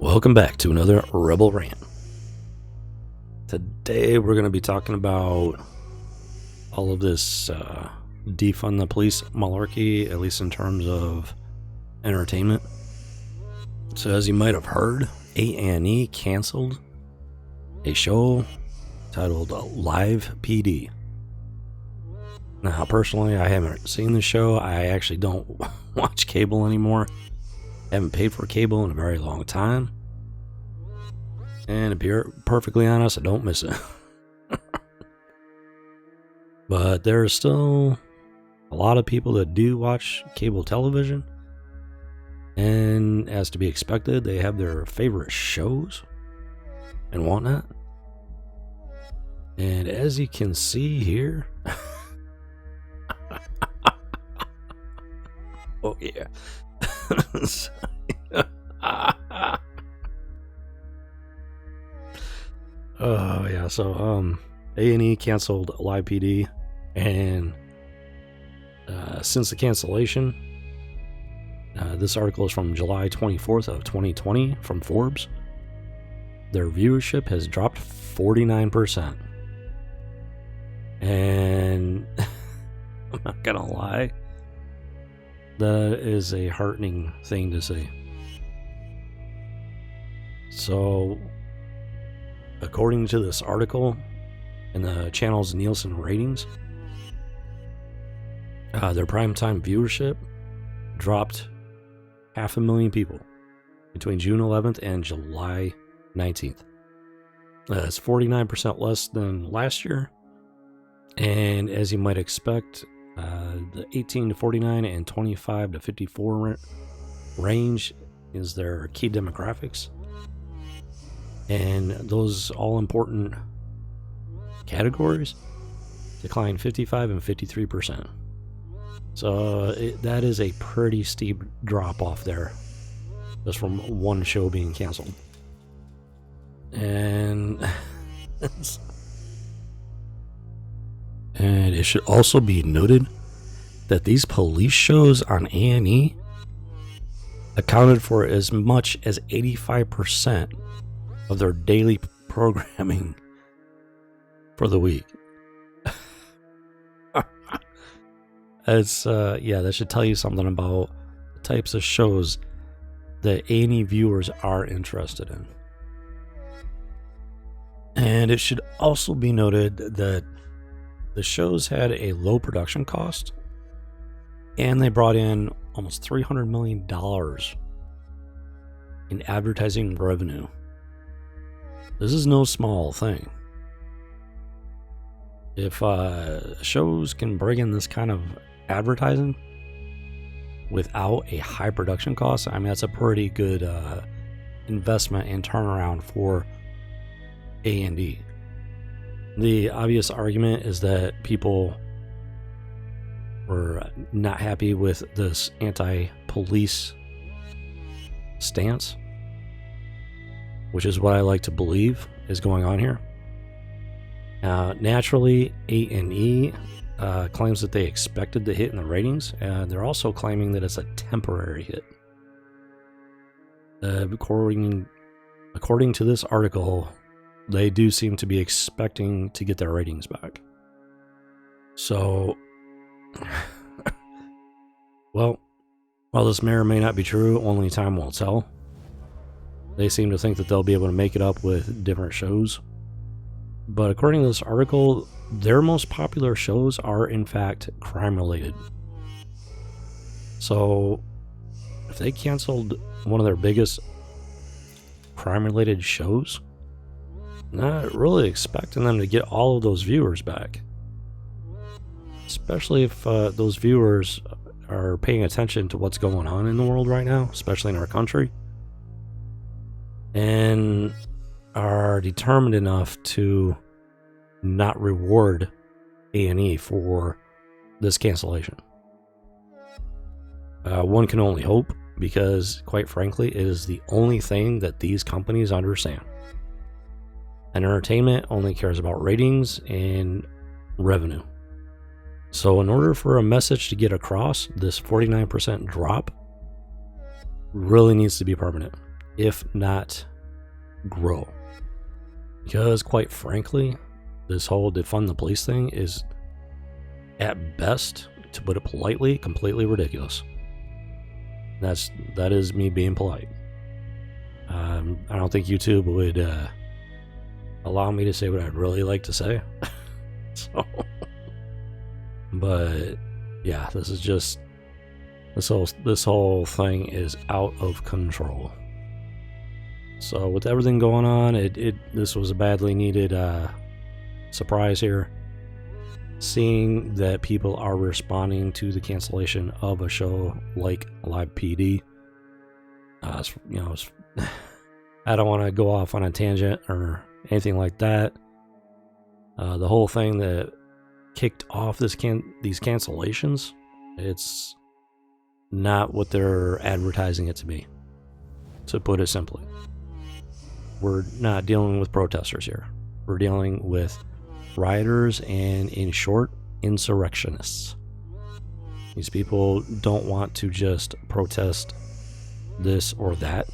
Welcome back to another Rebel Rant. Today we're going to be talking about all of this defund the police malarkey, at least in terms of entertainment. So as you might have heard, A&E canceled a show titled LivePD. Now personally, I haven't seen the show. I actually don't watch cable anymore. Haven't paid for cable in a very long time. And to be perfectly honest, I don't miss it. But there's still a lot of people that do watch cable television. And as to be expected, they have their favorite shows and whatnot. And as you can see here... oh yeah. Oh yeah, so A&E canceled LivePD, and since the cancellation, this article is from July 24th of 2020 from Forbes. Their viewership has dropped 49%, and I'm not gonna lie, that is a heartening thing to see. So, according to this article and the channel's Nielsen ratings, their primetime viewership dropped 500,000 people between June 11th and July 19th. That's 49% less than last year. And as you might expect, the 18 to 49 and 25 to 54 range is their key demographics. And those all-important categories declined 55 and 53%. So that is a pretty steep drop-off there, just from one show being canceled. And it should also be noted that these police shows on A&E accounted for as much as 85% of their daily programming for the week. It's that should tell you something about the types of shows that A&E viewers are interested in. And it should also be noted that the shows had a low production cost, and they brought in almost $300 million in advertising revenue. This is no small thing. If shows can bring in this kind of advertising without a high production cost, I mean, that's a pretty good investment and turnaround for A&E. The obvious argument is that people were not happy with this anti-police stance, which is what I like to believe is going on here. Naturally, A&E claims that they expected the hit in the ratings, and they're also claiming that it's a temporary hit. According to this article, they do seem to be expecting to get their ratings back. So, well, while this may or may not be true, only time will tell. They seem to think that they'll be able to make it up with different shows. But according to this article, their most popular shows are in fact crime-related. So, if they canceled one of their biggest crime-related shows, not really expecting them to get all of those viewers back. Especially if those viewers are paying attention to what's going on in the world right now, especially in our country, and are determined enough to not reward A&E for this cancellation. One can only hope, because quite frankly, it is the only thing that these companies understand. And entertainment only cares about ratings and revenue. So in order for a message to get across, this 49% drop really needs to be permanent. if not grow. Because quite frankly, this whole defund the police thing is, at best, to put it politely, completely ridiculous. That is me being polite. I don't think YouTube would allow me to say what I'd really like to say. So, but yeah, this whole thing is out of control. So with everything going on, this was a badly needed surprise here. Seeing that people are responding to the cancellation of a show like LivePD, I don't want to go off on a tangent or anything like that. The whole thing that kicked off these cancellations, it's not what they're advertising it to be, to put it simply. We're not dealing with protesters here. We're dealing with rioters and, in short, insurrectionists. These people don't want to just protest this or that.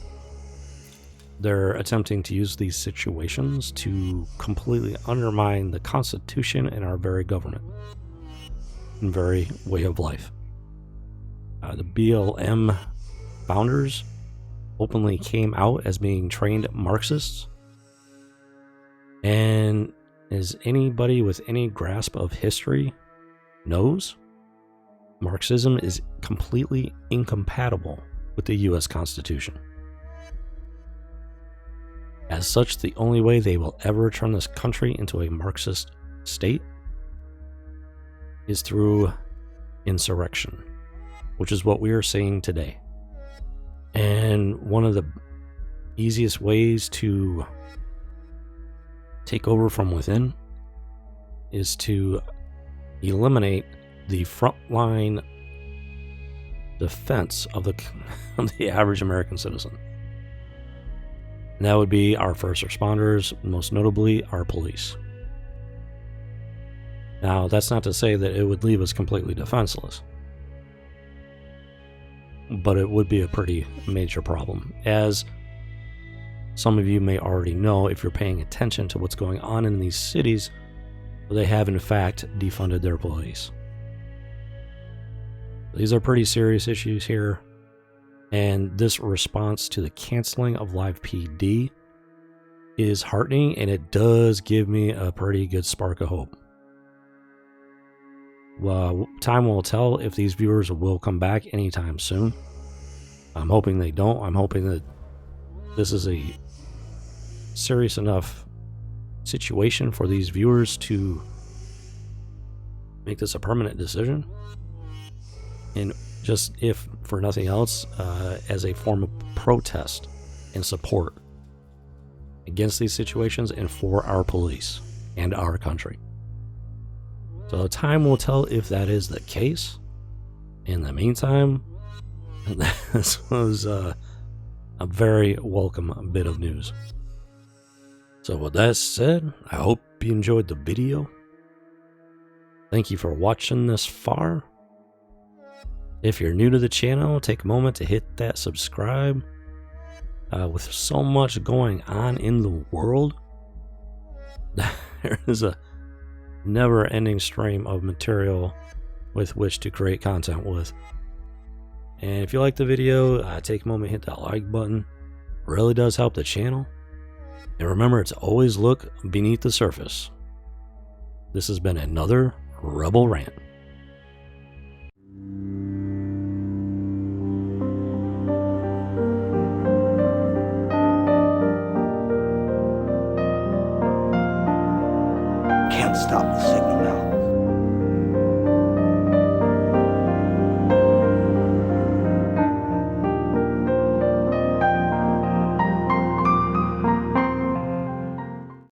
They're attempting to use these situations to completely undermine the Constitution and our very government and very way of life. The BLM founders openly came out as being trained Marxists, and as anybody with any grasp of history knows, Marxism is completely incompatible with the U.S. Constitution. As such, the only way they will ever turn this country into a Marxist state is through insurrection, which is what we are seeing today. And one of the easiest ways to take over from within is to eliminate the frontline defense of the average American citizen. And that would be our first responders, most notably our police. Now, that's not to say that it would leave us completely defenseless, but it would be a pretty major problem. As some of you may already know, if you're paying attention to what's going on in these cities, they have in fact defunded their police. These are pretty serious issues here, and this response to the canceling of LivePD is heartening, and it does give me a pretty good spark of hope. Well, time will tell if these viewers will come back anytime soon. I'm hoping they don't. I'm hoping that this is a serious enough situation for these viewers to make this a permanent decision. And just, if for nothing else, as a form of protest and support against these situations and for our police and our country. So time will tell if that is the case. In the meantime, this was a very welcome bit of news. So with that said, I hope you enjoyed the video. Thank you for watching this far. If you're new to the channel, take a moment to hit that subscribe. With so much going on in the world, there is a never-ending stream of material with which to create content with. And if you like the video, take a moment to hit that like button. It really does help the channel. And remember to always look beneath the surface. This has been another Rebel Rant. Can't stop the signal now.